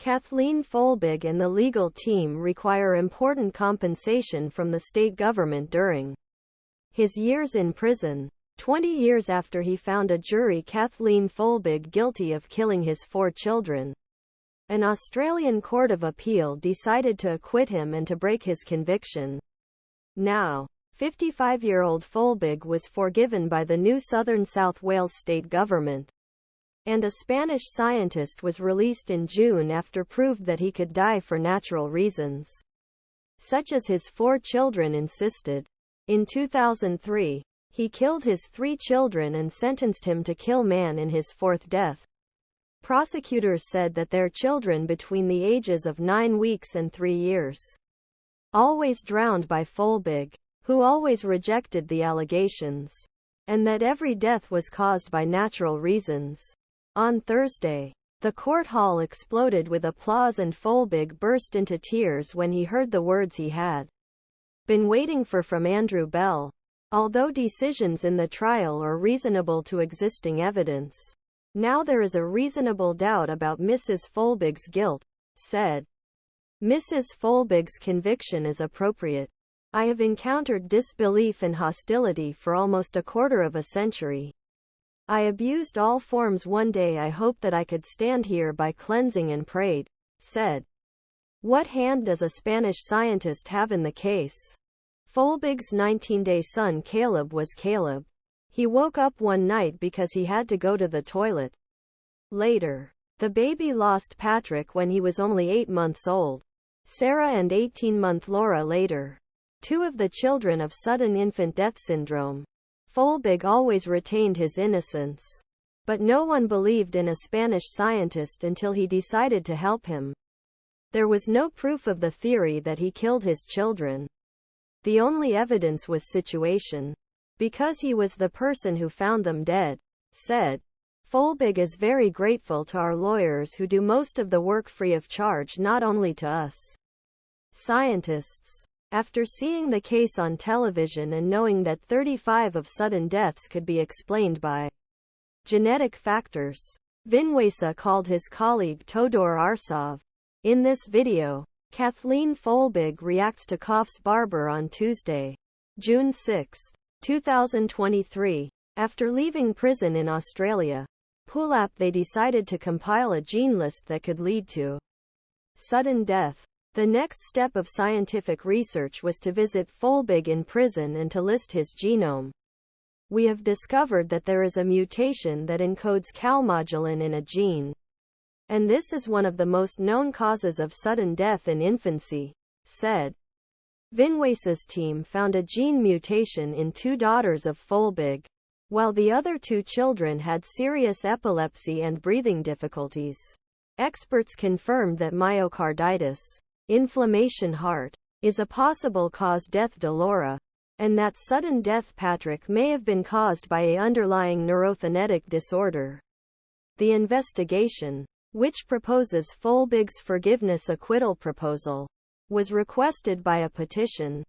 Kathleen Folbigg and the legal team require important compensation from the state government during his years in prison. 20 years after he found a jury Kathleen Folbigg guilty of killing his 4 children, an Australian Court of Appeal decided to acquit him and to break his conviction. Now, 55-year-old Folbigg was forgiven by the new South Wales state government, and a Spanish scientist was released in June after proved that he could die for natural reasons, such as his 4 children insisted. In 2003, he killed his 3 children and sentenced him to kill man in his 4th death. Prosecutors said that their children between the ages of 9 weeks and 3 years, always drowned by Folbigg, who always rejected the allegations, and that every death was caused by natural reasons. On Thursday, the court hall exploded with applause and Folbigg burst into tears when he heard the words he had been waiting for from Andrew Bell. Although decisions in the trial are reasonable to existing evidence, now there is a reasonable doubt about Mrs. Folbigg's guilt, said. Mrs. Folbigg's conviction is appropriate. I have encountered disbelief and hostility for almost a quarter of a century. I abused all forms. One day I hoped that I could stand here by cleansing and prayed, said. What hand does a Spanish scientist have in the case? Folbigg's 19-day son Caleb was Caleb. He woke up one night because he had to go to the toilet. Later, the baby lost Patrick when he was only 8 months old. Sarah and 18-month Laura later. 2 of the children of sudden infant death syndrome. Folbigg always retained his innocence, but no one believed in a Spanish scientist until he decided to help him. There was no proof of the theory that he killed his children. The only evidence was situation, because he was the person who found them dead, said. Folbigg is very grateful to our lawyers who do most of the work free of charge, not only to us scientists. After seeing the case on television and knowing that 35 of sudden deaths could be explained by genetic factors, Vinuesa called his colleague Todor Arsov. In this video, Kathleen Folbigg reacts to Coffs Barbour on Tuesday, June 6, 2023. After leaving prison in Australia.POOLAP They decided to compile a gene list that could lead to sudden death. The next step of scientific research was to visit Folbigg in prison and to list his genome. We have discovered that there is a mutation that encodes Kalmodulin in a gene, and this is one of the most known causes of sudden death in infancy, said. Vinuesa's team found a gene mutation in 2 daughters of Folbigg, while the other 2 children had serious epilepsy and breathing difficulties. Experts confirmed that myocarditis, inflammation heart, is a possible cause death de Laura, and that sudden death Patrick may have been caused by a underlying neurothenetic disorder. The investigation, which proposes Folbigg's forgiveness acquittal proposal, was requested by a petition.